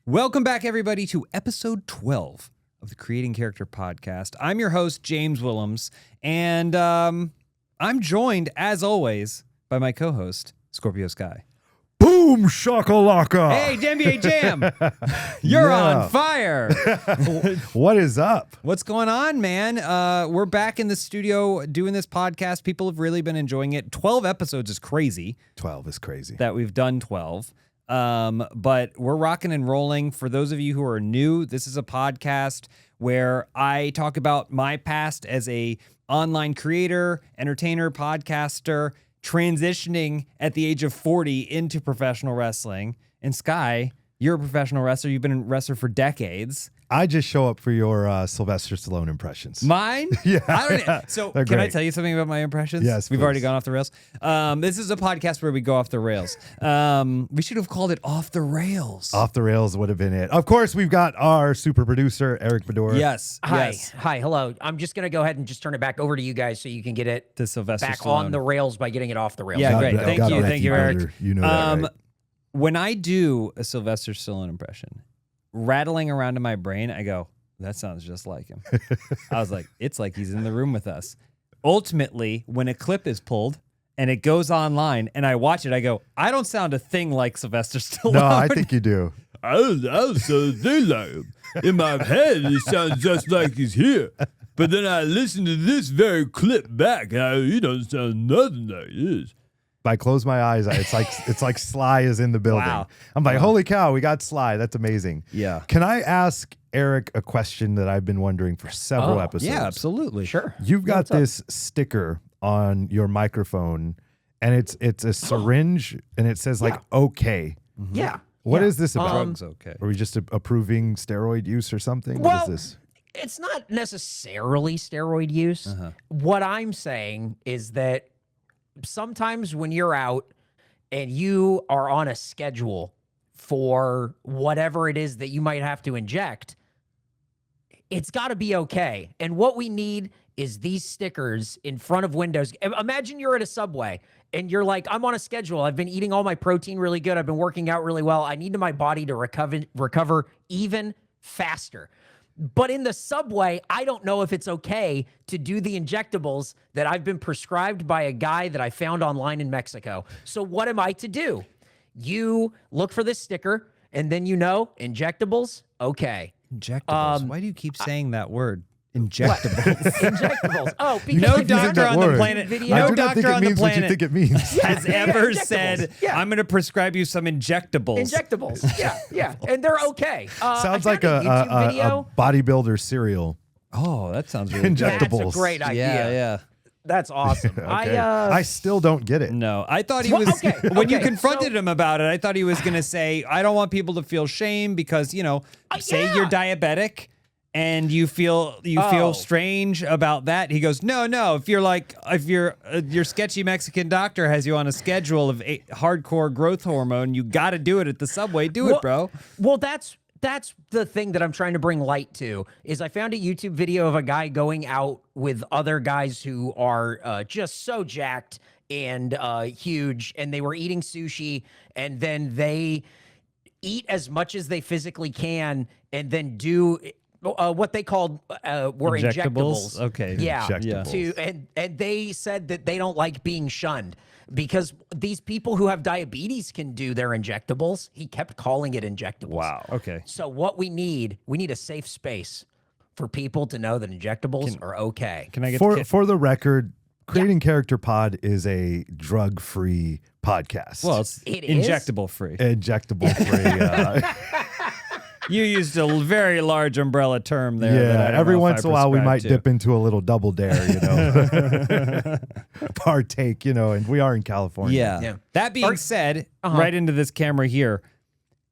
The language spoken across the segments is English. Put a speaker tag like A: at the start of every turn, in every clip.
A: Welcome back, everybody, to episode 12 of the Creating Character podcast. I'm your host, James Willems, and I'm joined, as always, by my co-host, Scorpio Sky.
B: Boom shakalaka.
A: Hey, NBA Jam! You're on fire!
B: What is up?
A: What's going on, man? We're back in the studio doing this podcast. People have really been enjoying it. 12 episodes is crazy.
B: 12 is crazy.
A: That we've done 12. But we're rocking and rolling. For those of you who are new, this is a podcast where I talk about my past as a online creator, entertainer, podcaster, transitioning at the age of 40 into professional wrestling. And Sky, you're a professional wrestler. You've been a wrestler for decades.
B: I just show up for your Sylvester Stallone impressions.
A: Mine?
B: Yeah.
A: So
B: They're
A: can I
B: great.
A: tell you something about my impressions?
B: Yes,
A: We've
B: please.
A: already gone off the rails. This is a podcast where we go off the rails. We should have called it Off the Rails.
B: Off the rails would have been it. Of course, we've got our super producer, Eric Bador.
A: Yes.
C: Hi.
A: Yes.
C: Hi. Hello. I'm just going to go ahead and just turn it back over to you guys so you can get it
A: To Sylvester
C: back
A: Stallone.
C: on the rails by getting it off the rails.
A: Yeah,
B: God
A: great.
B: bless-
A: Thank
B: God
A: you.
B: bless
A: Thank you, Eric.
B: brother. You know that, right?
A: When I do a Sylvester Stallone impression, rattling around in my brain, I go, that sounds just like him. I was like, it's like he's in the room with us. Ultimately, when a clip is pulled and it goes online and I watch it, I go, I don't sound a thing like Sylvester Stallone.
B: No, I think you do.
D: I don't sound a thing like him. In my head, it sounds just like he's here. But then I listen to this very clip back, and he doesn't sound nothing like this.
B: If I close my eyes, it's like Sly is in the building.
A: Wow.
B: I'm like, holy cow, we got Sly. That's amazing.
A: Yeah.
B: Can I ask Eric a question that I've been wondering for several episodes?
A: Yeah, absolutely.
C: Sure.
B: You've got
C: What's up?
B: this sticker on your microphone, and it's a syringe, and it says like okay.
C: Yeah.
B: What
C: Yeah.
B: is this about?
A: Drugs, okay.
B: Are we just approving steroid use or something?
C: Well,
B: what is this?
C: It's not necessarily steroid use. What I'm saying is that sometimes when you're out and you are on a schedule for whatever it is that you might have to inject, it's got to be okay. And what we need is these stickers in front of windows. Imagine you're at a Subway and you're like, I'm on a schedule. I've been eating all my protein really good. I've been working out really well. I need my body to recover even faster. But in the Subway, I don't know if it's okay to do the injectables that I've been prescribed by a guy that I found online in Mexico. So what am I to do? You look for this sticker, and then you know, injectables, okay.
A: Injectables. Why do you keep saying that word? Injectables.
C: Injectables. Oh, because
A: No
C: I've
B: using
A: doctor
B: that
A: on the
B: word.
A: planet.
C: Video.
B: I
A: No
B: do not think
A: doctor
B: it
A: on the
B: means what you
A: planet
B: think it means.
A: has ever
C: injectables.
A: said,
C: Yeah.
A: I'm going to prescribe you some injectables.
C: Injectables. Yeah. And they're okay.
B: Sounds
C: I
B: like
C: found YouTube
B: a
C: video.
B: bodybuilder cereal.
A: Oh, that sounds really good.
B: Injectables.
C: That's a great idea.
A: Yeah.
C: That's awesome.
B: Okay. I still don't get it.
A: No, I thought he
C: Well,
A: was,
C: okay,
A: when you
C: okay,
A: confronted
C: so-
A: him about it, I thought he was going to say, I don't want people to feel shame because, say
C: yeah.
A: you're diabetic and you feel
C: Oh.
A: strange about that. He goes, no, if your sketchy Mexican doctor has you on a schedule of hardcore growth hormone, you got to do it at the Subway. Do it, bro.
C: Well, that's the thing that I'm trying to bring light to is I found a YouTube video of a guy going out with other guys who are just so jacked and huge, and they were eating sushi, and then they eat as much as they physically can, and then do what they called were injectables.
A: Okay.
C: Yeah.
B: Injectables.
C: And they said that they don't like being shunned because these people who have diabetes can do their injectables. He kept calling it injectables.
A: Wow. Okay.
C: So what we need a safe space for people to know that injectables are okay.
A: Can I get
B: For the record, Creating Character Pod is a drug-free podcast.
A: Well, it's
C: It is?
A: injectable free.
B: injectable free.
A: You used a very large umbrella term there. that I
B: Yeah,
A: don't
B: every
A: know if
B: once
A: I
B: in a while we
A: prescribe
B: might
A: to.
B: dip into a little double dare, partake, and we are in California.
A: Yeah.
C: Yeah.
A: That being said, right into this camera here,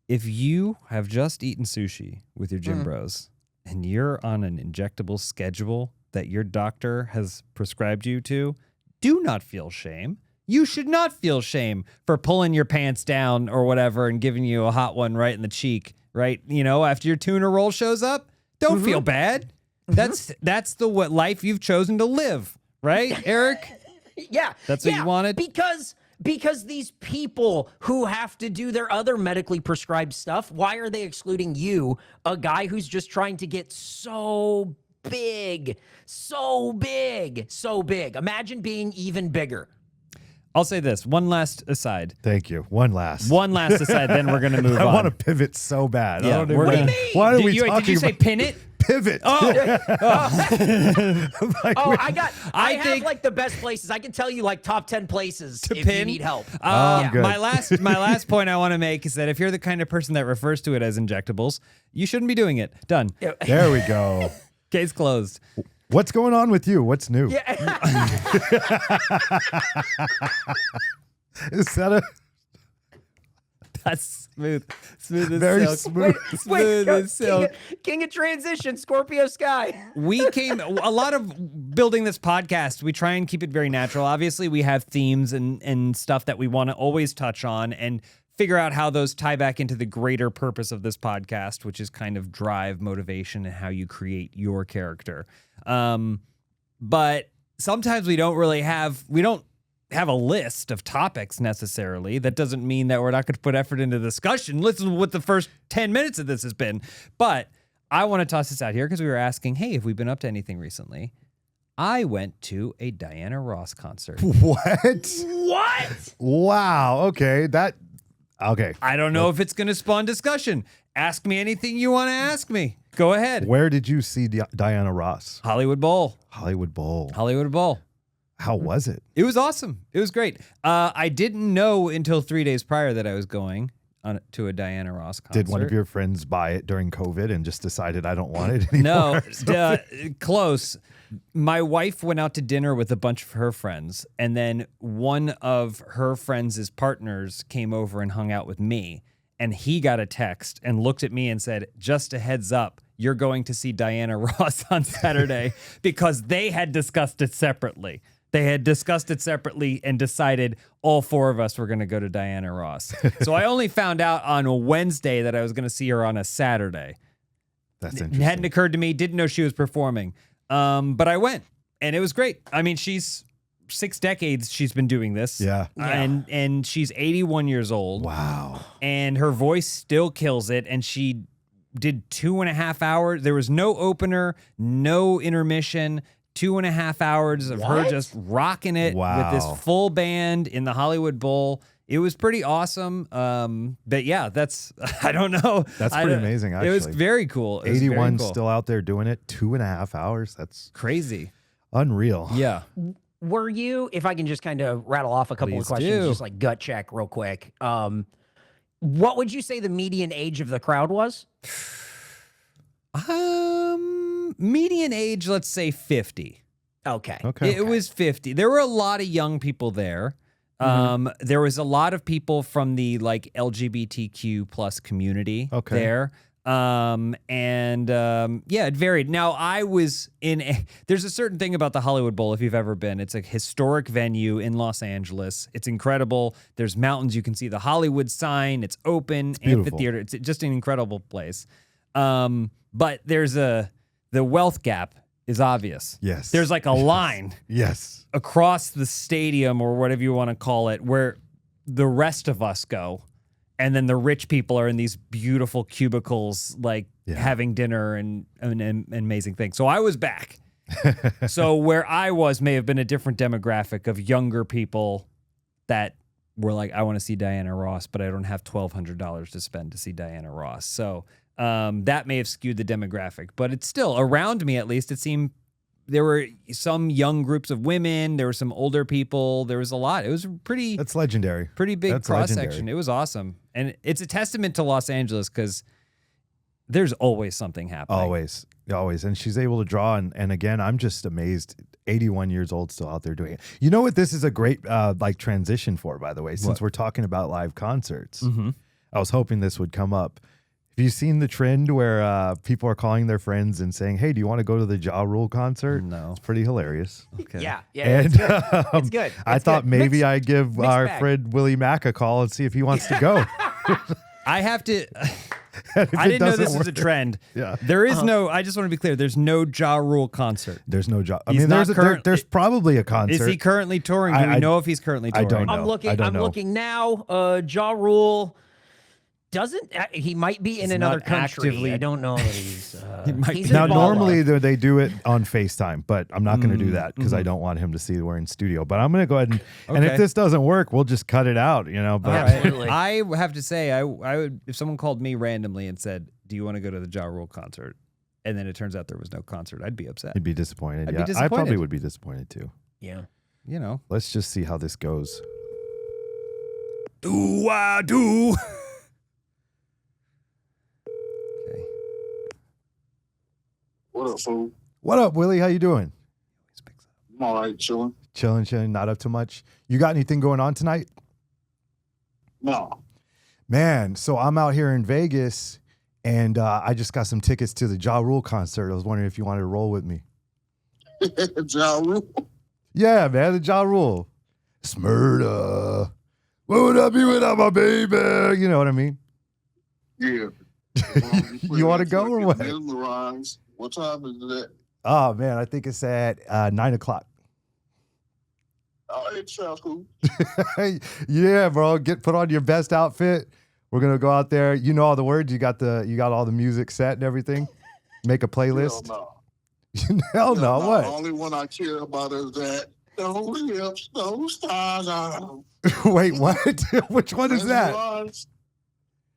A: if you have just eaten sushi with your gym bros and you're on an injectable schedule that your doctor has prescribed you to, do not feel shame. You should not feel shame for pulling your pants down or whatever and giving you a hot one right in the cheek, right? After your tuna roll shows up, don't feel bad. That's what life you've chosen to live, right, Eric?
C: Yeah.
A: That's what you wanted?
C: Because Because these people who have to do their other medically prescribed stuff, why are they excluding you, a guy who's just trying to get so big, so big, so big? Imagine being even bigger.
A: I'll say this. One last aside.
B: Thank you. One last
A: aside, then we're going to move on.
B: I want to pivot so bad.
A: Yeah,
B: I don't
A: we're
B: even-
A: gonna-
B: Why are
A: Did
B: we
A: you,
B: talking
A: did you say
B: about
A: pin it?
B: pivot?
C: I have like the best places. I can tell you like top 10 places if you
A: pin?
C: need help.
B: I'm good.
A: My last point I want to make is that if you're the kind of person that refers to it as injectables, you shouldn't be doing it. Done.
B: There we go.
A: Case closed.
B: What's going on with you? What's new?
C: Yeah.
B: Is that a
A: That's smooth. Smooth as
B: very
A: silk.
B: smooth?
A: Smooth as silk.
C: King of transition, Scorpio Sky.
A: We came a lot of building this podcast. We try and keep it very natural. Obviously, we have themes and stuff that we want to always touch on and figure out how those tie back into the greater purpose of this podcast, which is kind of drive, motivation, and how you create your character. But sometimes we don't have a list of topics necessarily. That doesn't mean that we're not going to put effort into discussion. Listen to what the first 10 minutes of this has been. But I want to toss this out here because we were asking, hey, have we been up to anything recently? I went to a Diana Ross concert.
B: What?
C: What?
B: Wow. Okay. Okay.
A: I don't know if it's going to spawn discussion. Ask me anything you want to ask me. Go ahead.
B: Where did you see Diana Ross?
A: Hollywood Bowl.
B: Hollywood Bowl.
A: Hollywood Bowl.
B: How was it?
A: It was awesome. It was great. I didn't know until 3 days prior that I was going to a Diana Ross concert.
B: Did one of your friends buy it during COVID and just decided I don't want it anymore?
A: No, close. My wife went out to dinner with a bunch of her friends, and then one of her friends' partners came over and hung out with me, and he got a text and looked at me and said, just a heads up, you're going to see Diana Ross on Saturday, because they had discussed it separately. They had discussed it separately and decided all four of us were going to go to Diana Ross. So I only found out on a Wednesday that I was going to see her on a Saturday.
B: That's
A: It
B: interesting.
A: hadn't occurred to me. Didn't know she was performing. But I went, and it was great. I mean, she's 6 decades she's been doing this.
B: Yeah.
A: And she's 81 years old.
B: Wow.
A: And her voice still kills it. And she did 2.5 hours. There was no opener, no intermission. 2.5 hours of her just rocking it with this full band in the Hollywood Bowl. It was pretty awesome. But yeah, that's, I don't know.
B: That's pretty amazing, actually.
A: It was very cool.
B: 81 still out there doing it. 2.5 hours. That's
A: crazy.
B: Unreal.
A: Yeah.
C: Were you, if I can just kind of rattle off a couple
A: Please
C: of questions,
A: do.
C: just like gut check real quick. What would you say the median age of the crowd was?
A: Median age, let's say 50.
C: Okay.
B: Okay.
A: It was 50. There were a lot of young people there. There was a lot of people from the like LGBTQ plus community there. Yeah, it varied. Now I was there's a certain thing about the Hollywood Bowl, if you've ever been. It's a historic venue in Los Angeles. It's incredible. There's mountains. You can see the Hollywood sign. It's open, amphitheater. It's just an incredible place. But there's the wealth gap is obvious.
B: Yes.
A: There's like a line
B: Yes.
A: across the stadium or whatever you want to call it where the rest of us go. And then the rich people are in these beautiful cubicles, like having dinner and amazing things. So I was back. So where I was may have been a different demographic of younger people that were like, I want to see Diana Ross, but I don't have $1,200 to spend to see Diana Ross. So that may have skewed the demographic, but it's still around me. At least it seemed there were some young groups of women. There were some older people. There was a lot. It was pretty.
B: That's legendary.
A: Pretty big
B: That's
A: cross
B: legendary.
A: section. It was awesome, and it's a testament to Los Angeles because there's always something happening.
B: Always. And she's able to draw. And again, I'm just amazed. 81 years old, still out there doing it. You know what? This is a great like transition for, by the way, since we're talking about live concerts. I was hoping this would come up. Have you seen the trend where people are calling their friends and saying, hey, do you want to go to the Ja Rule concert?
A: No.
B: It's pretty hilarious.
A: Okay.
C: Yeah.
B: And
C: It's good. It's good.
B: I
C: It's
B: thought
C: good.
B: maybe I'd give
C: mixed
B: our
C: bag.
B: friend Willie Mack a call and see if he wants to go.
A: I have to. I didn't know this was a trend.
B: Yeah.
A: There is no, I just want to be clear, there's no Ja Rule concert.
B: There's no Ja. I
A: He's
B: mean,
A: not
B: there's probably a concert.
A: Is he currently touring? Do we know if he's currently touring?
B: I don't know.
C: I'm looking now. Ja Rule doesn't. He might be in another country.
A: Actively,
C: I don't know that he's. He's
B: now,
C: in
B: normally they do it on FaceTime, but I'm not going to do that because I don't want him to see we're in studio. But I'm going to go ahead and if this doesn't work, we'll just cut it out. But
C: Absolutely.
A: I have to say, I would, if someone called me randomly and said, "Do you want to go to the Ja Rule concert?" and then it turns out there was no concert, I'd be upset.
B: I'd be disappointed.
A: I'd be disappointed.
B: I probably would be disappointed too.
C: Yeah.
B: Let's just see how this goes.
A: Do I do? Okay.
E: What up, fool?
B: What up, Willie? How you doing?
E: I'm all right, chilling.
B: Chilling, not up too much. You got anything going on tonight?
E: No.
B: Man, so I'm out here in Vegas, and I just got some tickets to the Ja Rule concert. I was wondering if you wanted to roll with me.
E: Ja Rule?
B: Yeah, man, the Ja Rule. Smurda. What would I be without my baby? You know what I mean?
E: Yeah.
B: You want to go or what?
E: Mesmerize. What time is it?
B: Oh, man, I think it's at 9 o'clock.
E: Oh, it sounds cool.
B: Yeah, bro. Put on your best outfit. We're gonna go out there. You know all the words. You got all the music set and everything. Make a playlist. Hell no. What?
E: The only one I care about is that those hips, those thighs.
B: Wait, what? Which one is that?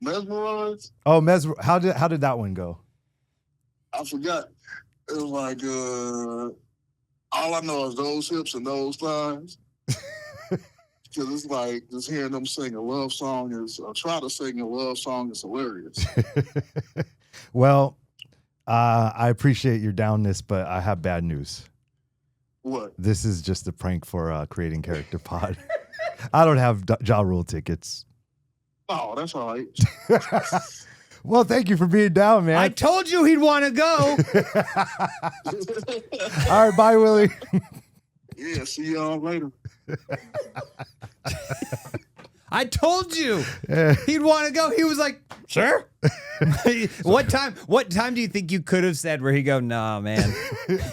E: Mesmerize.
B: Oh, How did that one go?
E: I forgot. It was like all I know is those hips and those thighs. Because it's like just hearing them sing a love song try to sing a love song is hilarious.
B: Well, I appreciate your downness, but I have bad news.
E: What?
B: This is just a prank for Creating Character Pod. I don't have Ja Rule tickets.
E: Oh, that's all right.
B: Well, thank you for being down, man.
A: I told you he'd want to go.
B: All right, bye, Willie.
E: Yeah, see y'all later.
A: I told you he'd want to go. He was like, sure. What time do you think you could have said where he go, nah, man?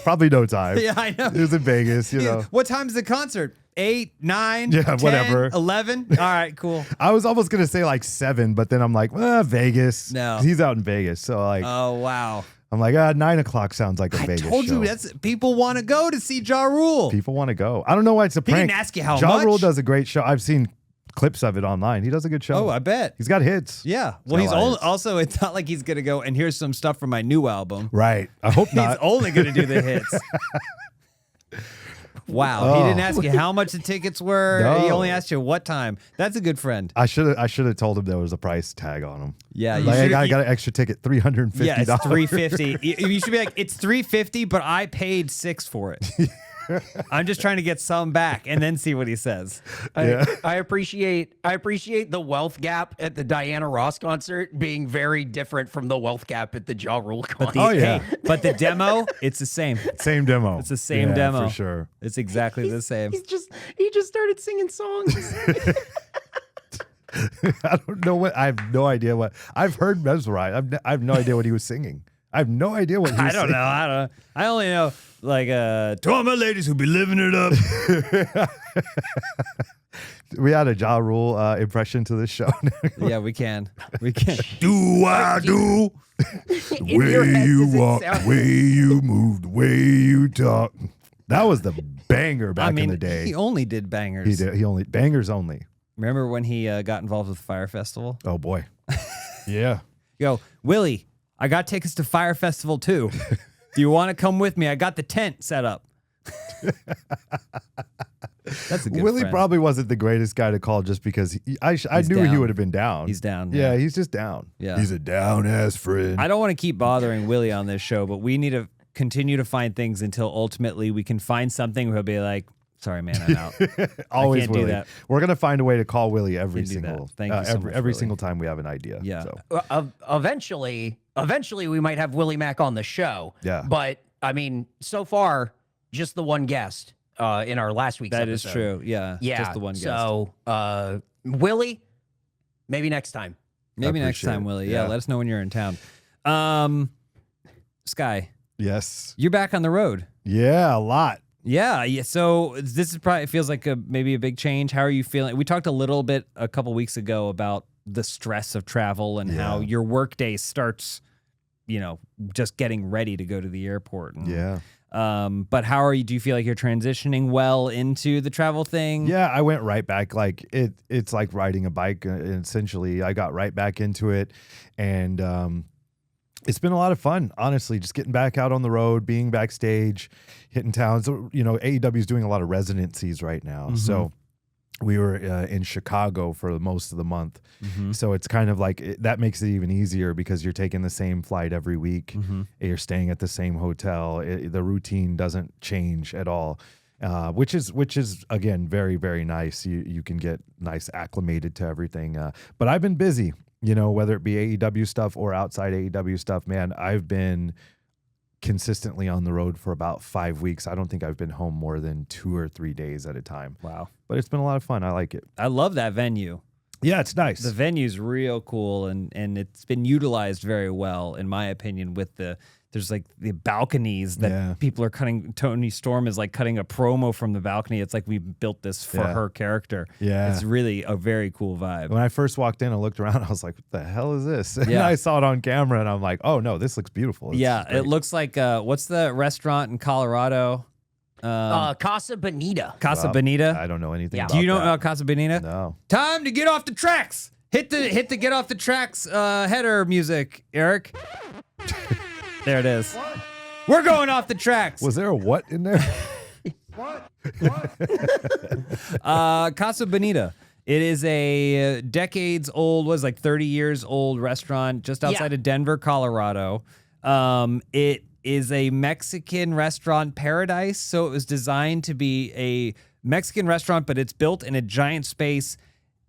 B: Probably no time.
A: Yeah, I know.
B: It was in Vegas, you know.
A: What time's the concert? 8, 9,
B: yeah,
A: 10,
B: whatever.
A: 11? All right, cool.
B: I was almost going to say like 7, but then I'm like, Vegas.
A: No.
B: He's out in Vegas. So like,
A: Oh, wow.
B: I'm like, 9 o'clock sounds like a Vegas
A: I told
B: show.
A: you people want to go to see Ja Rule.
B: People want to go. I don't know why it's a prank.
A: didn't ask you how
B: Ja
A: much.
B: Rule does a great show. I've seen clips of it online. He does a good show.
A: Oh, I bet.
B: He's got hits.
A: Yeah. Well, he's also, it's not like he's going to go, and here's some stuff from my new album.
B: Right. I hope
A: He's
B: not.
A: only going to do the hits. Wow. He didn't ask you how much the tickets were.
B: No.
A: He only asked you what time. That's a good friend.
B: I should have told him there was a price tag on him.
A: Yeah. You
B: Like,
A: should-
B: I got an extra ticket, $350.
A: Yeah, it's $350. You should be like, it's $350, but I paid $6 for it. I'm just trying to get some back and then see what he says.
C: I appreciate the wealth gap at the Diana Ross concert being very different from the wealth gap at the Ja Rule concert.
B: Oh, yeah.
A: Hey, but the demo, it's the same.
B: Same demo.
A: It's the same
B: Yeah,
A: demo.
B: for sure.
A: It's exactly the same.
C: He just started singing songs.
B: I don't know what. I have no idea what. I've heard Mesmerize. I have no idea what he was singing. I have no idea what he was
A: I don't
B: singing.
A: know. I only know like to all my ladies who be living it up.
B: We had a Ja Rule impression to this show.
A: Yeah, we can. We can.
D: Do I do?
C: In your
B: way
C: head,
B: you
C: does it
B: walk,
C: sound-
B: way you move, the way you talk. That was the banger back in the day.
A: He only did bangers.
B: He did. He only bangers only.
A: Remember when he got involved with Fire Festival?
B: Oh boy. Yeah.
A: Go, Willie, I got tickets to Fire Festival too. Do you want to come with me? I got the tent set up. That's a good
B: Willie
A: friend.
B: probably wasn't the greatest guy to call just because I knew he
A: down.
B: would have been down.
A: He's down.
B: Yeah, he's just down.
A: Yeah.
B: He's a down ass friend.
A: I don't want to keep bothering Willie on this show, but we need to continue to find things until ultimately we can find something where he'll be like, sorry, man, I'm out.
B: Always
A: can't do
B: Willie.
A: that.
B: We're gonna find a way to call Willie every
A: Can do that.
B: single
A: Thank you so much,
B: every
A: Willie.
B: single time we have an idea.
A: Yeah.
B: So.
C: Eventually we might have Willie Mack on the show.
B: Yeah.
C: But I mean, so far, just the one guest in our last week's
A: That
C: episode.
A: is true. Yeah.
C: Yeah.
A: Just the one guest.
C: So Willie, maybe next time.
A: Maybe next time, Willie. Yeah, let us know when you're in town. Sky.
B: Yes.
A: You're back on the road.
B: Yeah, a lot.
A: Yeah. So this is probably, it feels like maybe a big change. How are you feeling? We talked a little bit a couple weeks ago about the stress of travel and how your workday starts, just getting ready to go to the airport. And, but how are you? Do you feel like you're transitioning well into the travel thing?
B: Yeah, I went right back. Like it's like riding a bike. Essentially, I got right back into it, and it's been a lot of fun. Honestly, just getting back out on the road, being backstage, hitting towns. AEW is doing a lot of residencies right now, so we were in Chicago for most of the month. So it's kind of like that makes it even easier because you're taking the same flight every week. You're staying at the same hotel. The routine doesn't change at all, which is again very, very nice. You can get nice acclimated to everything. But I've been busy, whether it be AEW stuff or outside AEW stuff. Man, I've been consistently on the road for about 5 weeks. I don't think I've been home more than 2 or 3 days at a time.
A: Wow.
B: But it's been a lot of fun. I like it.
A: I love that venue.
B: Yeah, it's nice.
A: The venue's real cool, and it's been utilized very well, in my opinion, with there's like the balconies that people are cutting. Tony Storm is like cutting a promo from the balcony. It's like we built this for her character. Yeah. It's really a very cool vibe.
B: When I first walked in and looked around, I was like, what the hell is this? And I saw it on camera and I'm like, oh no, this looks beautiful.
A: It looks like, what's the restaurant in Colorado?
C: Casa Bonita.
A: Casa Bonita?
B: I don't know anything about
A: Do you know
B: that.
A: about Casa Bonita?
B: No.
A: Time to get off the tracks. Hit the get off the tracks header music, Eric. There it is. What? We're going off the tracks.
B: Was there a what in there?
A: Casa Bonita. It is a decades old, was like 30 years old restaurant just outside of Denver, Colorado. It is a Mexican restaurant paradise. So it was designed to be a Mexican restaurant, but it's built in a giant space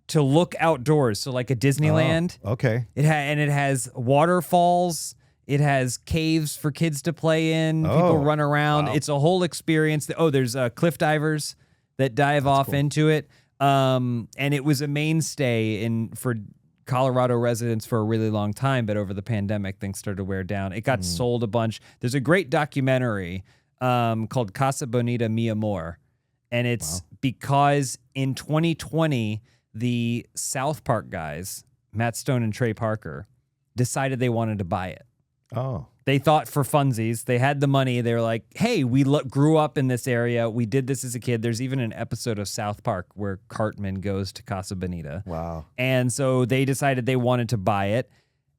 A: to look outdoors. So like a Disneyland.
B: Oh, okay.
A: It has waterfalls. It has caves for kids to play in. People run around. Wow. It's a whole experience. There's cliff divers that dive off into it. And it was a mainstay for Colorado residents for a really long time, but over the pandemic, things started to wear down. It got sold a bunch. There's a great documentary called Casa Bonita, Mi Amor. And it's because in 2020, the South Park guys, Matt Stone and Trey Parker, decided they wanted to buy it.
B: Oh.
A: They thought for funsies. They had the money. They were like, hey, we grew up in this area. We did this as a kid. There's even an episode of South Park where Cartman goes to Casa Bonita.
B: Wow.
A: And so they decided they wanted to buy it.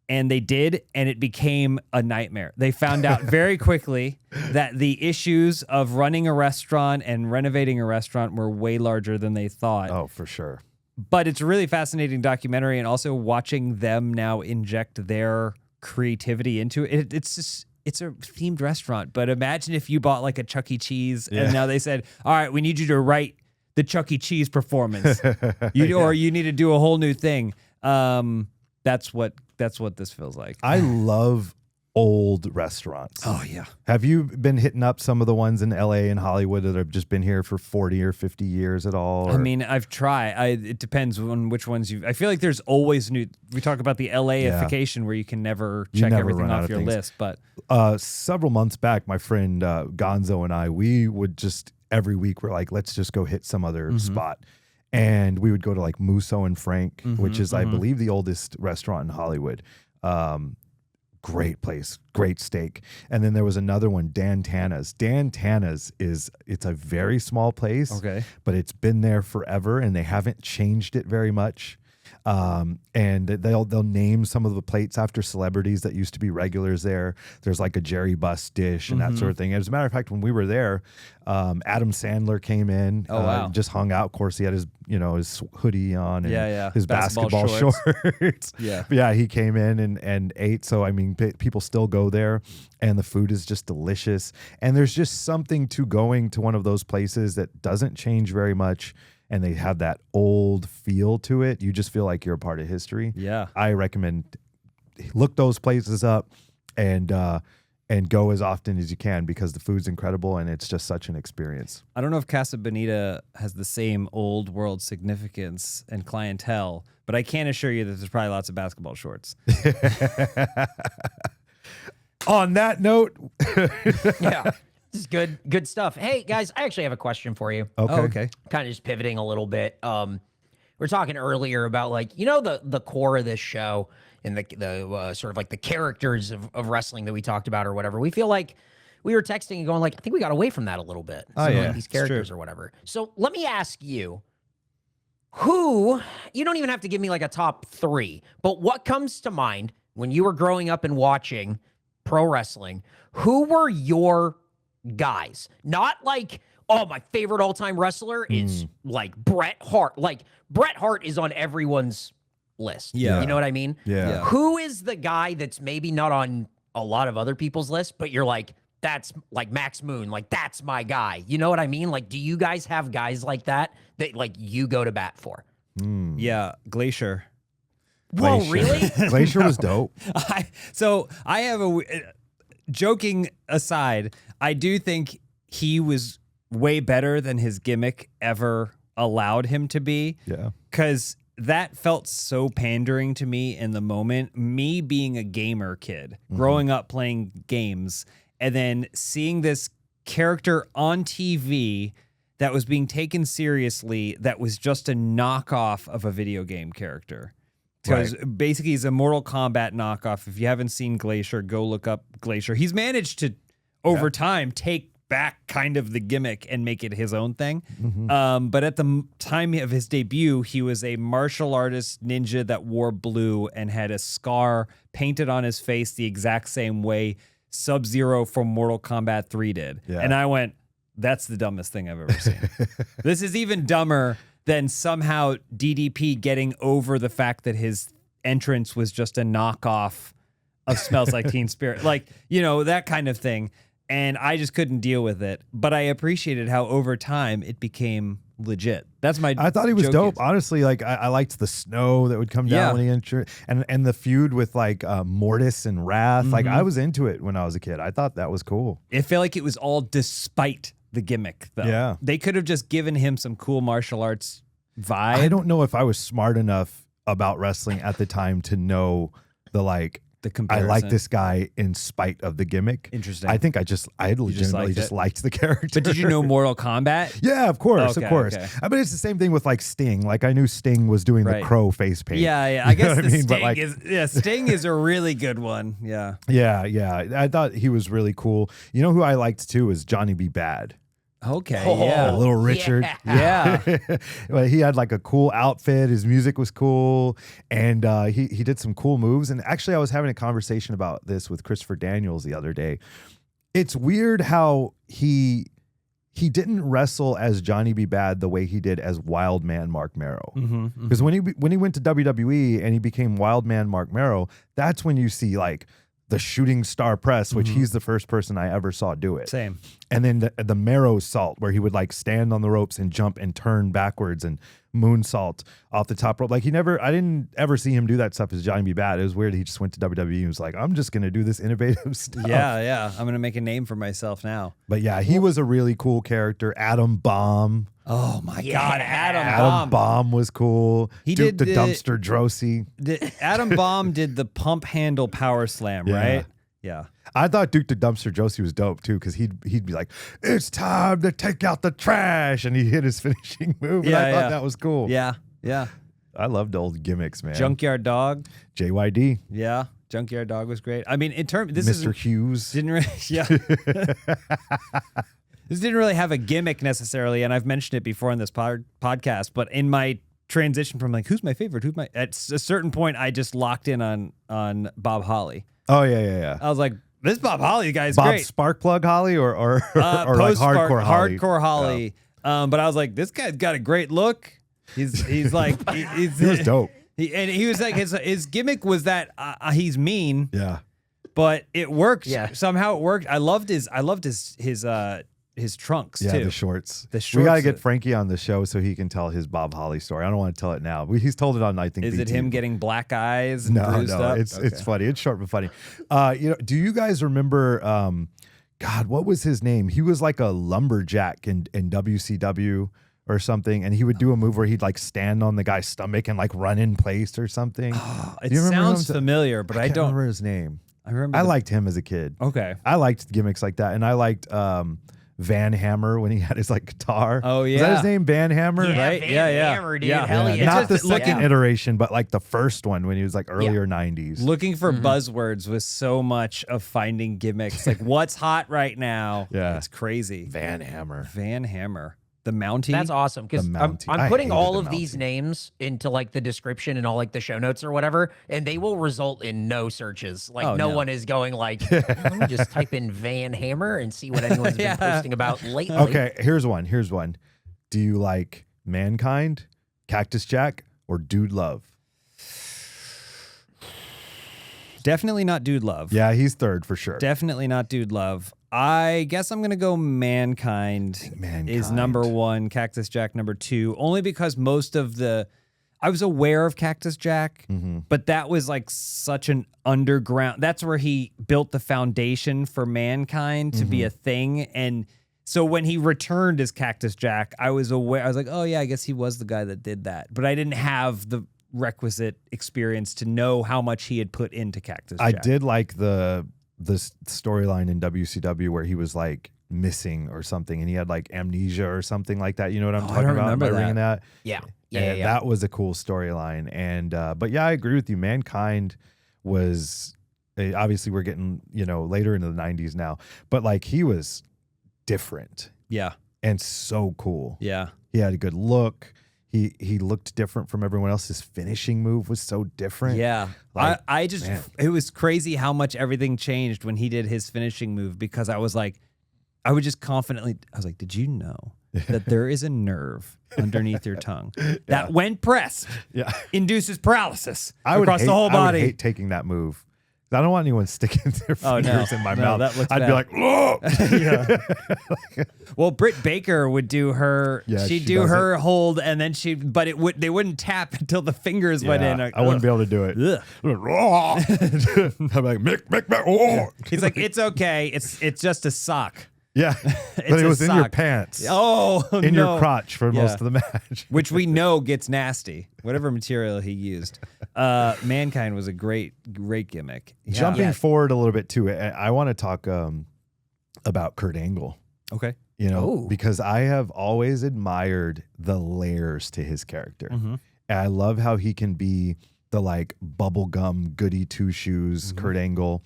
A: And they did, and it became a nightmare. They found out very quickly that the issues of running a restaurant and renovating a restaurant were way larger than they thought.
B: Oh, for sure.
A: But it's a really fascinating documentary, and also watching them now inject their creativity into it. It's a themed restaurant, but imagine if you bought like a Chuck E. Cheese and now they said, all right, we need you to write the Chuck E. Cheese performance. Or you need to do a whole new thing. That's what this feels like.
B: I love old restaurants.
A: Oh yeah.
B: Have you been hitting up some of the ones in LA and Hollywood that have just been here for 40 or 50 years at all?
A: I mean, I've tried. It depends on which ones I feel like there's always new. We talk about the LA-ification where you can never check everything off your list. But
B: several months back, my friend Gonzo and I, we would just every week we're like, let's just go hit some other spot. And we would go to like Musso and Frank, which is, I believe, the oldest restaurant in Hollywood. Great place, great steak. And then there was another one, Dan Tana's. Dan Tana's it's a very small place, but it's been there forever and they haven't changed it very much. And they'll name some of the plates after celebrities that used to be regulars there. There's like a Jerry Buss dish and that sort of thing. As a matter of fact, when we were there, Adam Sandler came in, just hung out. Of course, he had his hoodie on and his basketball shorts. He came in and ate. So, I mean, people still go there and the food is just delicious. And there's just something to going to one of those places that doesn't change very much. And they have that old feel to it. You just feel like you're a part of history.
A: Yeah.
B: I recommend look those places up and and go as often as you can because the food's incredible and it's just such an experience.
A: I don't know if Casa Bonita has the same old world significance and clientele, but I can assure you that there's probably lots of basketball shorts.
B: On that note,
C: Yeah. This is good stuff. Hey guys, I actually have a question for you.
B: okay.
A: Oh, okay.
C: Kind of just pivoting a little bit. We're talking earlier about like, you know, the core of this show and the sort of like the characters of wrestling that we talked about or whatever. We feel like we were texting and going like, I think we got away from that a little bit.
B: Oh,
C: Some of,
B: yeah,
C: like, these
B: it's true.
C: characters or whatever. So let me ask you, who, you don't even have to give me like a top 3, but what comes to mind when you were growing up and watching pro wrestling? Who were your guys? Not like, oh, my favorite all-time wrestler is like Bret Hart. Like Bret Hart is on everyone's list.
A: Yeah.
C: You know what I mean?
B: Yeah.
C: Who is the guy that's maybe not on a lot of other people's lists, but you're like, that's like Max Moon. Like, that's my guy. You know what I mean? Like, do you guys have guys like that like you go to bat for?
A: Yeah, Glacier.
C: Whoa,
B: Glacier.
C: really?
B: Glacier was dope.
A: I have joking aside, I do think he was way better than his gimmick ever allowed him to be.
B: Yeah.
A: Because that felt so pandering to me in the moment. Me being a gamer kid, growing up playing games, and then seeing this character on TV that was being taken seriously, that was just a knockoff of a video game character. Because basically he's a Mortal Kombat knockoff. If you haven't seen Glacier, go look up Glacier. He's managed to, over time, take back kind of the gimmick and make it his own thing. But at the time of his debut, he was a martial artist ninja that wore blue and had a scar painted on his face the exact same way Sub-Zero from Mortal Kombat 3 did.
B: Yeah.
A: And I went, that's the dumbest thing I've ever seen. This is even dumber than somehow DDP getting over the fact that his entrance was just a knockoff of Smells Like Teen Spirit. Like, you know, that kind of thing. And I just couldn't deal with it. But I appreciated how over time it became legit. That's my
B: I thought he was
A: joke
B: dope.
A: is.
B: Honestly, like I liked the snow that would come down
A: Yeah.
B: when he entered, and the feud with like Mortis and Wrath. Like I was into it when I was a kid. I thought that was cool.
A: It felt like it was all despite the gimmick, though.
B: Yeah.
A: They could have just given him some cool martial arts vibe.
B: I don't know if I was smart enough about wrestling at the time to know the like.
A: The
B: I
A: comparison.
B: like this guy in spite of the gimmick.
A: Interesting.
B: I think I legitimately
A: liked
B: just
A: it?
B: liked the character.
A: But did you know Mortal Kombat?
B: Yeah, of course,
A: Okay,
B: of course.
A: okay.
B: I mean, it's the same thing with like Sting. Like I knew Sting was doing
A: Right.
B: the crow face paint.
A: Yeah, yeah.
B: You
A: I
B: know
A: guess
B: what
A: the
B: mean? But,
A: Sting
B: like,
A: Sting is a really good one. Yeah.
B: Yeah. I thought he was really cool. You know who I liked too is Johnny B. Bad.
A: Okay.
C: Oh,
A: Yeah.
B: Little Richard.
A: Yeah.
B: Well, he had like a cool outfit. His music was cool, and he did some cool moves. And actually, I was having a conversation about this with Christopher Daniels the other day. It's weird how he didn't wrestle as Johnny B. Bad the way he did as Wild Man Mark Marrow. Because when he went to WWE and he became Wild Man Mark Marrow, that's when you see like the shooting star press, which he's the first person I ever saw do it.
A: Same.
B: And then the Marrow salt, where he would like stand on the ropes and jump and turn backwards and moonsault off the top rope. Like I didn't ever see him do that stuff as Johnny B. Bad. It was weird. He just went to WWE and was like, I'm just going to do this innovative stuff.
A: Yeah. I'm gonna make a name for myself now.
B: But yeah, he was a really cool character. Adam Bomb.
A: Oh my God, Adam
B: Adam Bomb was cool.
A: He
B: Duke
A: did
B: the
A: the-
B: Dumpster Drosy.
A: Adam Bomb did the pump handle power slam,
B: Yeah.
A: right? Yeah.
B: I thought Duke the Dumpster Drosy was dope too, because he'd be like, "It's time to take out the trash," and he hit his finishing move. And
A: Yeah,
B: I thought
A: yeah.
B: that was cool.
A: Yeah.
B: I loved old gimmicks, man.
A: Junkyard Dog.
B: JYD,
A: Yeah. Junkyard Dog was great. I mean, in terms, this
B: Mr. Hughes.
A: didn't really, yeah. This didn't really have a gimmick necessarily, and I've mentioned it before in this podcast. But in my transition from like, who's my favorite? At a certain point, I just locked in on Bob Holly.
B: Oh yeah.
A: I was like, this Bob Holly guy's
B: Bob
A: great.
B: Sparkplug Holly or like
A: Post-Spark-
B: hardcore Holly.
A: Hardcore Holly. But I was like, this guy's got a great look. He's like he's
B: He was dope.
A: He was like his gimmick was that he's mean,
B: Yeah.
A: but it worked.
C: Yeah.
A: Somehow it worked. I loved his his trunks
B: Yeah,
A: too.
B: the shorts.
A: The
B: We
A: shorts.
B: got to get Frankie on the show so he can tell his Bob Holly story. I don't want to tell it now. He's told it on, I think,
A: Is it
B: BT.
A: him getting black eyes? And
B: No,
A: bruised up?
B: it's funny. It's short but funny. Do you guys remember? God, what was his name? He was like a lumberjack in WCW or something, and he would do a move where he'd like stand on the guy's stomach and like run in place or something.
A: It
B: Do you remember
A: sounds
B: him?
A: familiar, but I
B: can't
A: don't
B: remember his name.
A: I remember.
B: I liked him as a kid.
A: Okay.
B: I liked gimmicks like that, and I liked Van Hammer when he had his like guitar.
A: Oh,
B: was that
A: yeah.
B: his name? Van Hammer,
C: Yeah,
A: Right?
C: Van
A: Yeah.
C: Hammer, dude.
A: Yeah.
C: Hell
B: Yeah,
C: yeah.
B: not the
A: Just
B: second
A: looking-
B: iteration, but like the first one when he was like earlier '90s.
A: Looking for buzzwords was so much of finding gimmicks. Like, what's hot right now?
B: Yeah.
A: It's crazy.
B: Van Hammer.
A: Van Hammer. The Mountie.
C: That's awesome because
B: The
C: I'm
B: Mountie. I
C: putting
B: hated
C: all
B: the
C: of these
B: Mountie.
C: names into like the description and all like the show notes or whatever, and they will result in no searches. Like
A: Oh,
C: no
A: no.
C: one is going like, let me just type in Van Hammer and see what anyone's
A: Yeah.
C: been posting about lately.
B: Okay, here's one. Do you like Mankind, Cactus Jack, or Dude Love?
A: Definitely not Dude Love.
B: Yeah, he's third for sure.
A: Definitely not Dude Love. I guess I'm going to go Mankind is
B: Mankind.
A: number one, Cactus Jack number two, only because I was aware of Cactus Jack, but that was like such an underground. That's where he built the foundation for Mankind to be a thing. And so when he returned as Cactus Jack, I was aware. I was like, oh yeah, I guess he was the guy that did that. But I didn't have the requisite experience to know how much he had put into Cactus Jack.
B: I did like the storyline in WCW where he was like missing or something, and he had like amnesia or something like that. You know what I'm
A: Oh, I
B: talking
A: don't
B: about?
A: remember
B: Am I ringing
A: that.
B: that?
C: Yeah.
B: And that was a cool storyline. And but yeah, I agree with you. Mankind was obviously we're getting later into the 90s now, but like he was different
A: Yeah.
B: and so cool.
A: Yeah.
B: He had a good look. He looked different from everyone else. His finishing move was so different.
A: Yeah.
B: Like,
A: I just,
B: man.
A: it was crazy how much everything changed when he did his finishing move, because I was like, I would just confidently, I was like, did you know that there is a nerve underneath your tongue that when pressed
B: Yeah.
A: induces paralysis
B: I would
A: across
B: hate,
A: the whole
B: I would
A: body?
B: hate taking that move. I don't want anyone sticking their
A: Oh, no.
B: fingers in my
A: No,
B: mouth.
A: that looks
B: I'd
A: bad.
B: be like, oh.
A: Well, Britt Baker would do her,
B: Yeah,
A: she'd
B: she
A: do
B: does
A: her hold, and then they wouldn't tap until the fingers went in.
B: I wouldn't be able to do it.
A: Ugh.
B: I'm like, Mick, oh.
A: He's like, it's okay. It's just a sock.
B: Yeah, but
A: a
B: it was in your
A: sock.
B: pants,
A: Oh,
B: in
A: no.
B: your crotch for most
A: Yeah.
B: of the match.
A: Which we know gets nasty, whatever material he used. Mankind was a great gimmick. Yeah.
B: Jumping forward a little bit too, I want to talk about Kurt Angle.
A: Okay.
C: Ooh.
B: Because I have always admired the layers to his character.
A: Mhm.
B: And I love how he can be the like bubblegum goody two shoes Kurt Angle.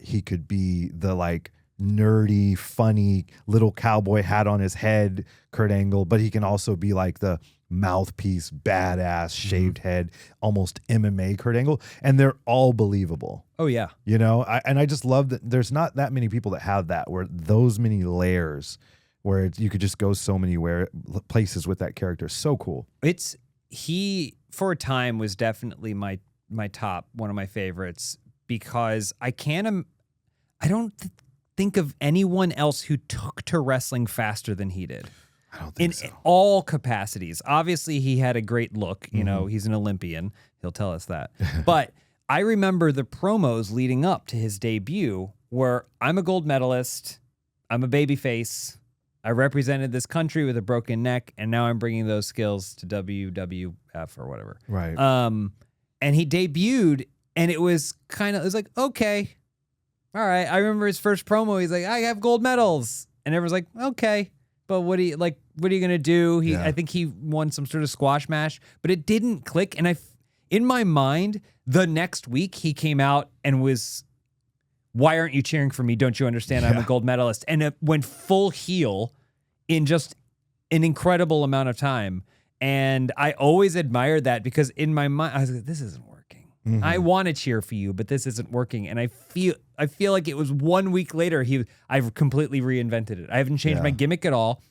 B: He could be the like nerdy, funny little cowboy hat on his head Kurt Angle, but he can also be like the mouthpiece, badass, shaved head, almost MMA Kurt Angle, and they're all believable.
A: Oh, yeah.
B: And I just love that there's not that many people that have that, where those many layers, where you could just go so many places with that character. So cool.
A: He for a time was definitely my top, one of my favorites, because I don't think of anyone else who took to wrestling faster than he did.
B: I don't think
A: In all capacities. Obviously, he had a great look. He's an Olympian. He'll tell us that. But I remember the promos leading up to his debut where I'm a gold medalist, I'm a babyface, I represented this country with a broken neck, and now I'm bringing those skills to WWF or whatever.
B: Right.
A: And he debuted, and it was like, okay, all right. I remember his first promo. He's like, I have gold medals, and everyone's like, okay, but what are you gonna do? I think he won some sort of squash match, but it didn't click. And in my mind, the next week he came out and was, why aren't you cheering for me? Don't you understand? I'm a gold medalist, and it went full heel in just an incredible amount of time. And I always admired that, because in my mind, I was like, this isn't working. I want to cheer for you, but this isn't working. And I feel like it was 1 week later, I've completely reinvented it. I haven't changed my gimmick at all,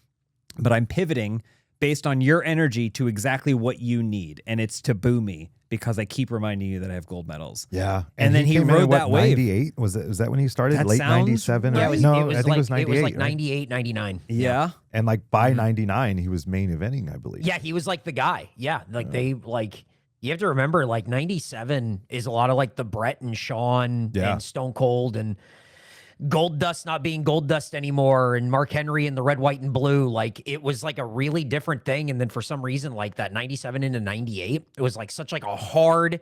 A: but I'm pivoting based on your energy to exactly what you need, and it's to boo me because I keep reminding you that I have gold medals.
B: Yeah.
A: And then he
B: came in
A: rode
B: at,
A: that wave.
B: 98? Was that when he started?
A: That
B: Late
A: sounds
B: 97?
C: Yeah,
A: right.
B: No,
C: it
B: I think
C: like,
B: it was 98.
C: It was like
B: right?
C: 98, 99.
A: Yeah.
B: And like by 99, he was main eventing, I believe.
C: Yeah, he was like the guy. Yeah, like they like. You have to remember, like 97 is a lot of like the Brett and Sean and Stone Cold and Gold Dust not being Gold Dust anymore, and Mark Henry and the red, white, and blue. Like it was like a really different thing. And then for some reason, like that 97 into 98, it was like such like a hard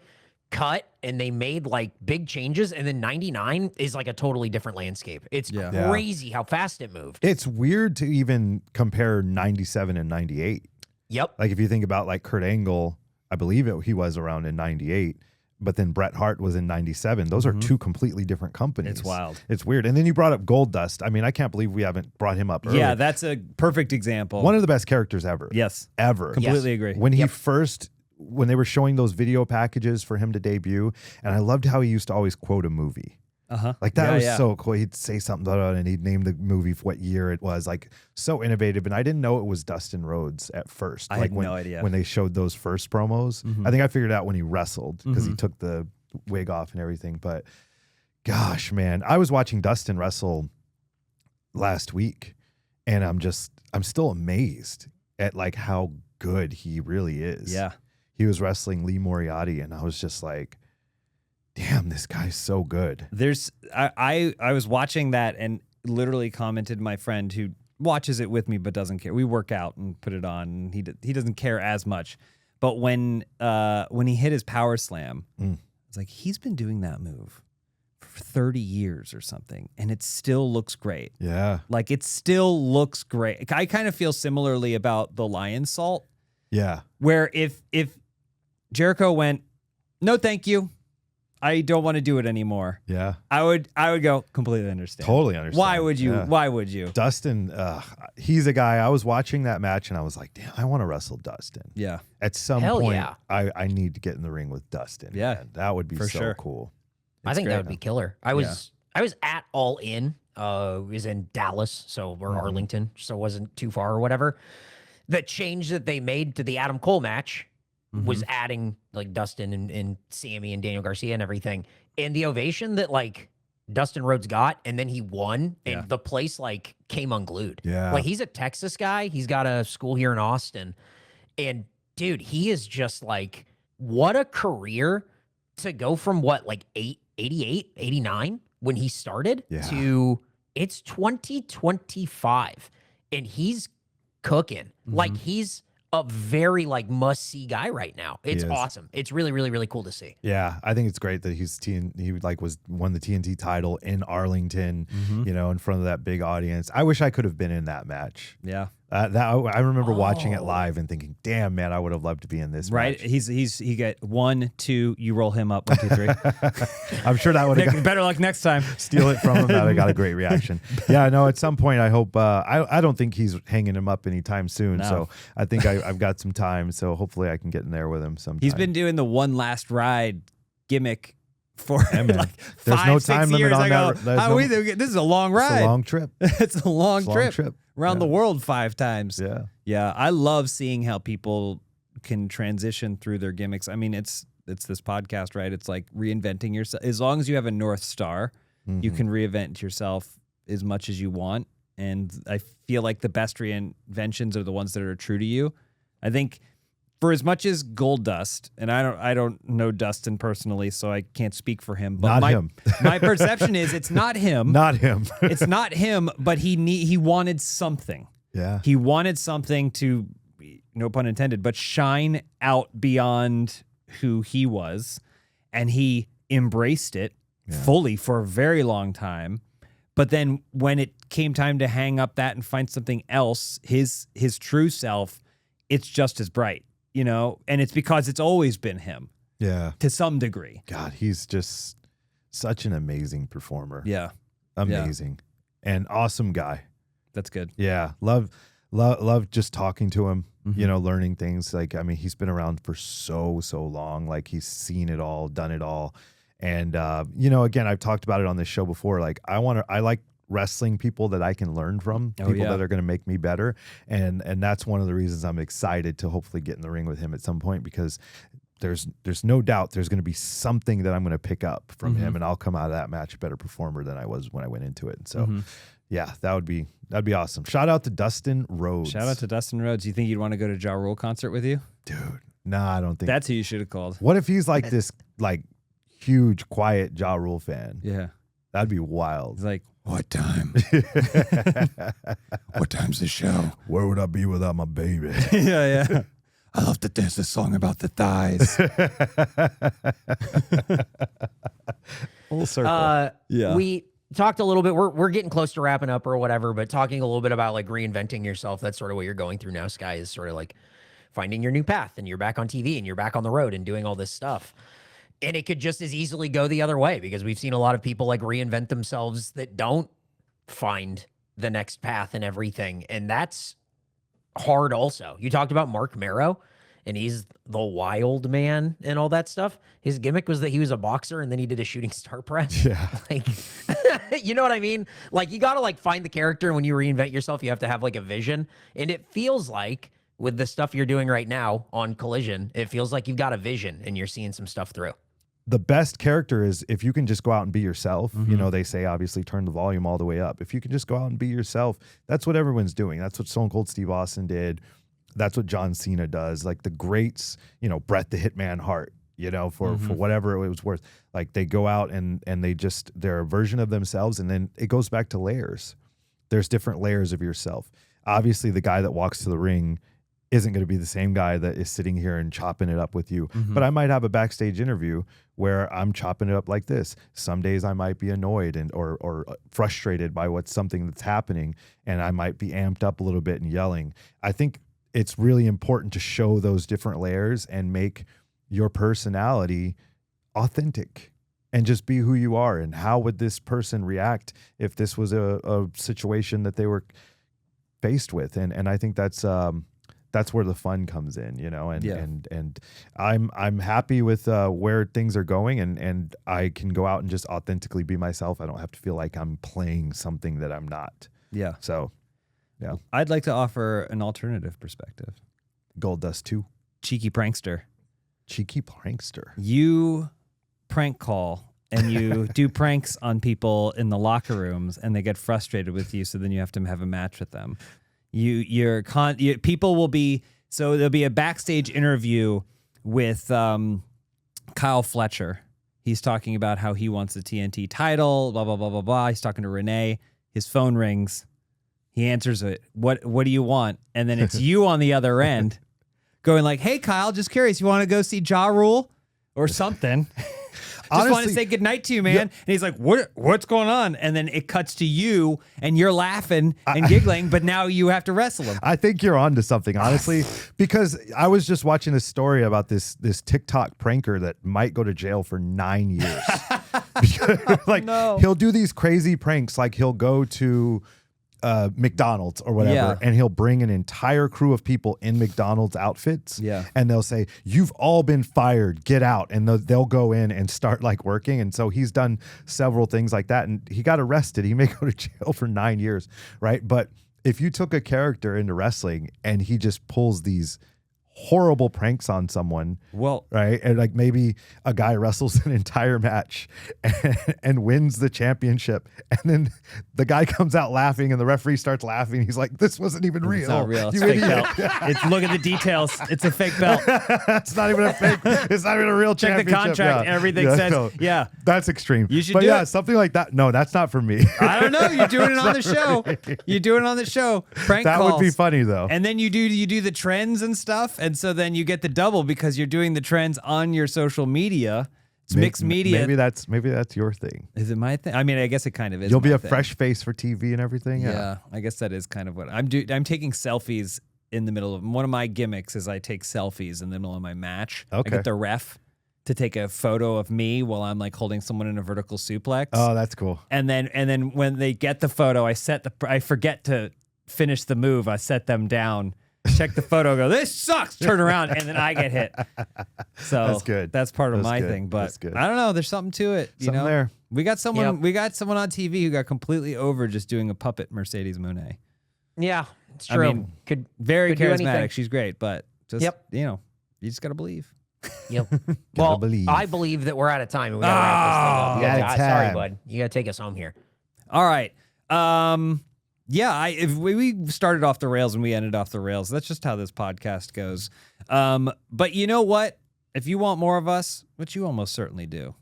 C: cut, and they made like big changes. And then 99 is like a totally different landscape. It's crazy how fast it moved.
B: It's weird to even compare 97 and 98.
C: Yep.
B: Like if you think about like Kurt Angle, I believe he was around in 98, but then Bret Hart was in 97. Those are two completely different companies.
A: It's wild.
B: It's weird. And then you brought up Gold Dust. I mean, I can't believe we haven't brought him up earlier.
A: Yeah, that's a perfect example.
B: One of the best characters ever.
A: Yes.
B: Ever.
A: Completely agree.
B: When he when they were showing those video packages for him to debut, and I loved how he used to always quote a movie. Like that was so cool. He'd say something and he'd name the movie for what year it was. Like so innovative. And I didn't know it was Dustin Rhodes at first.
A: I
B: like
A: had no idea.
B: When they showed those first promos. I think I figured out when he wrestled because he took the wig off and everything. But gosh, man, I was watching Dustin wrestle last week, and I'm still amazed at like how good he really is.
A: Yeah.
B: He was wrestling Lee Moriarty, and I was just like, damn, this guy's so good.
A: I was watching that and literally commented to my friend who watches it with me but doesn't care. We work out and put it on, and he doesn't care as much. But when he hit his power slam, it's like he's been doing that move for 30 years or something, and it still looks great.
B: Yeah.
A: Like it still looks great. I kind of feel similarly about the lion salt.
B: Yeah.
A: Where if Jericho went, no, thank you, I don't want to do it anymore.
B: Yeah.
A: I would go completely understand.
B: Totally understand.
A: Why would you?
B: Yeah.
A: Why would you?
B: Dustin, he's a guy. I was watching that match and I was like, damn, I want to wrestle Dustin.
A: Yeah.
B: At some
C: Hell
B: point,
C: yeah.
B: I need to get in the ring with Dustin.
A: Yeah.
B: Man. That would be
A: For
B: so
A: sure.
B: cool.
C: I think
A: great.
C: that would be killer. I was at All In. It was in Dallas, so we're Arlington, so it wasn't too far or whatever. The change that they made to the Adam Cole match was adding like Dustin and Sammy and Daniel Garcia and everything. And the ovation that like Dustin Rhodes got, and then he won, and the place like came unglued.
B: Yeah.
C: Like he's a Texas guy. He's got a school here in Austin. And dude, he is just like, what a career to go from what, like 88, 89 when he started to it's 2025 and he's cooking. Like he's a very like must-see guy right now. It's awesome. It's really, really, really cool to see.
B: Yeah, I think it's great that he won the TNT title in Arlington, you know, in front of that big audience. I wish I could have been in that match.
A: Yeah.
B: I remember watching it live and thinking, damn, man, I would have loved to be in this
A: Right.
B: match.
A: He got 1, 2, you roll him up, 1, 2, 3.
B: I'm sure that would have
A: Better luck next time.
B: steal it from him. That I got a great reaction. Yeah, no, at some point I hope I don't think he's hanging him up anytime soon.
A: No.
B: So I think I've got some time. So hopefully I can get in there with him sometime.
A: He's been doing the one last ride gimmick for
B: Yeah, man.
A: like
B: There's
A: 5,
B: no
A: 6
B: time limit
A: years.
B: on
A: I go,
B: that. There's
A: how
B: no-
A: we think this is a long
B: It's
A: ride.
B: a long trip.
A: It's a long
B: It's a long
A: trip.
B: trip.
A: Around
B: Yeah.
A: the world 5 times.
B: Yeah.
A: Yeah, I love seeing how people can transition through their gimmicks. I mean, it's this podcast, right? It's like reinventing yourself. As long as you have a North Star, you can reinvent yourself as much as you want. And I feel like the best reinventions are the ones that are true to you. I think for as much as Gold Dust, and I don't know Dustin personally, so I can't speak for him. But
B: Not him.
A: my perception is it's not him.
B: Not him.
A: It's not him, but he wanted something.
B: Yeah.
A: He wanted something to, no pun intended, but shine out beyond who he was. And he embraced it fully for a very long time. But then when it came time to hang up that and find something else, his true self, it's just as bright, you know? And it's because it's always been him
B: Yeah.
A: to some degree.
B: God, he's just such an amazing performer.
A: Yeah,
B: Amazing. And awesome guy.
A: that's good.
B: Yeah. Love just talking to him, you know, learning things. Like, I mean, he's been around for so long. Like he's seen it all, done it all. And, you know, again, I've talked about it on this show before. Like I like wrestling people that I can learn from, people that are going to make me better. And that's one of the reasons I'm excited to hopefully get in the ring with him at some point, because there's no doubt there's going to be something that I'm going to pick up from him, and I'll come out of that match a better performer than I was when I went into it. And so, yeah, that'd be awesome. Shout out to Dustin Rhodes.
A: Shout out to Dustin Rhodes. You think you'd want to go to Ja Rule concert with you?
B: Dude, nah, I don't think.
A: That's who you should have called.
B: What if he's like this, like, huge, quiet Ja Rule fan?
A: Yeah.
B: That'd be wild.
A: He's like,
D: What time? What time's the show?
B: Where would I be without my baby?
A: yeah.
D: I love that there's a song about the thighs.
B: Full circle.
A: Yeah.
C: We talked a little bit. We're getting close to wrapping up or whatever, but talking a little bit about like reinventing yourself. That's sort of what you're going through now, Sky, is sort of like finding your new path, and you're back on TV and you're back on the road and doing all this stuff. And it could just as easily go the other way, because we've seen a lot of people like reinvent themselves that don't find the next path and everything. And that's hard also. You talked about Mark Marrow, and he's the wild man and all that stuff. His gimmick was that he was a boxer and then he did a shooting star press.
B: Yeah.
C: Like, you know what I mean? Like, you got to like find the character, and when you reinvent yourself, you have to have like a vision. And it feels like with the stuff you're doing right now on Collision, it feels like you've got a vision and you're seeing some stuff through.
B: The best character is if you can just go out and be yourself. You know, they say obviously turn the volume all the way up. If you can just go out and be yourself, that's what everyone's doing. That's what Stone Cold Steve Austin did. That's what John Cena does. Like the greats, you know, Bret the Hitman Hart, you know, for whatever it was worth. Like they go out and they're a version of themselves. And then it goes back to layers. There's different layers of yourself. Obviously, the guy that walks to the ring isn't going to be the same guy that is sitting here and chopping it up with you. But I might have a backstage interview where I'm chopping it up like this. Some days I might be annoyed or frustrated by something that's happening, and I might be amped up a little bit and yelling. I think it's really important to show those different layers and make your personality authentic and just be who you are. And how would this person react if this was a situation that they were faced with? And I think that's where the fun comes in, you know, and I'm happy with where things are going, and I can go out and just authentically be myself. I don't have to feel like I'm playing something that I'm not.
A: Yeah.
B: So, yeah.
A: I'd like to offer an alternative perspective.
B: Gold Dust 2.
A: Cheeky prankster.
B: Cheeky prankster.
A: You prank call and you do pranks on people in the locker rooms, and they get frustrated with you, so then you have to have a match with them. People will be, so there'll be a backstage interview with Kyle Fletcher. He's talking about how he wants the TNT title, blah, blah, blah, blah, blah. He's talking to Renee. His phone rings. He answers it. What do you want? And then it's you on the other end going like, hey, Kyle, just curious, you want to go see Ja Rule or something? Just want to say goodnight to you, man. And he's like, what's going on? And then it cuts to you, and you're laughing and giggling, but now you have to wrestle him.
B: I think you're onto something, honestly, because I was just watching this story about this TikTok pranker that might go to jail for 9 years. He'll do these crazy pranks. Like he'll go to McDonald's or whatever, and he'll bring an entire crew of people in McDonald's outfits, and they'll say, you've all been fired, get out, and they'll go in and start like working. And so he's done several things like that, and he got arrested. He may go to jail for 9 years, right? But if you took a character into wrestling and he just pulls these horrible pranks on someone, right, and like maybe a guy wrestles an entire match and wins the championship, and then the guy comes out laughing and the referee starts laughing, he's like, this wasn't even real.
A: It's not real. It's fake belt. Look at the details. It's a fake belt.
B: It's not even a fake. It's not even a real
A: Check
B: championship.
A: the contract. Everything says
B: that's extreme.
A: You should
B: do something like that. No, that's not for me.
A: I don't know. You're doing it on the show. You're doing it on the show. Prank calls.
B: That would be funny though.
A: And then you do the trends and stuff, and so then you get the double because you're doing the trends on your social media. It's mixed media.
B: Maybe that's your thing.
A: Is it my thing? I mean, I guess it kind of is.
B: You'll be a fresh face for TV and everything.
A: Yeah, I guess that is kind of what I'm doing. I'm taking selfies in the middle of one of my gimmicks is I take selfies in the middle of my match.
B: Okay.
A: I get the ref to take a photo of me while I'm like holding someone in a vertical suplex.
B: Oh, that's cool.
A: And then when they get the photo, I forget to finish the move. I set them down. Check the photo, go, this sucks, turn around, and then I get hit. So
B: that's good.
A: That's part of my thing. But I don't know, there's something to it.
B: Something there.
A: We got someone.
C: Yep.
A: We got someone on TV who got completely over just doing a puppet Mercedes Monet.
C: Yeah, it's true.
A: I mean,
C: could
A: Very
C: do anything.
A: charismatic. She's great, but just
C: Yep.
A: you just gotta believe.
C: Yep. Well,
B: believe.
C: I believe that we're out of time. And we gotta wrap this thing up.
B: out of
C: Sorry,
B: time.
C: bud. You gotta take us home here.
A: All right. Yeah, if we started off the rails and we ended off the rails. That's just how this podcast goes. But you know what? If you want more of us, which you almost certainly do,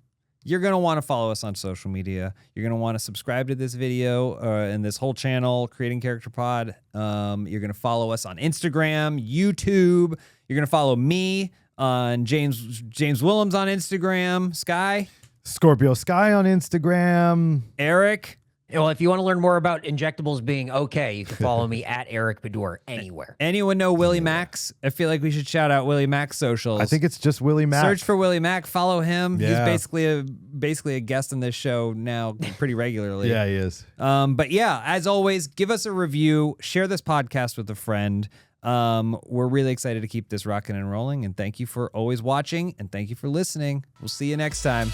A: you're going to want to follow us on social media. You're going to want to subscribe to this video and this whole channel, Creating Character Pod. You're going to follow us on Instagram, YouTube. You're going to follow me on James Willems on Instagram, Sky,
B: Scorpio Sky on Instagram.
A: Eric.
C: Well, if you want to learn more about injectables being okay, you can follow me at Eric Bedour anywhere.
A: Anyone know Willie Mack's? I feel like we should shout out Willie Mack's socials.
B: I think it's just Willie Mack.
A: Search for Willie Mack. Follow him.
B: Yeah.
A: He's basically a guest on this show now pretty regularly.
B: Yeah, he is.
A: But yeah, as always, give us a review. Share this podcast with a friend. We're really excited to keep this rocking and rolling. And thank you for always watching. And thank you for listening. We'll see you next time.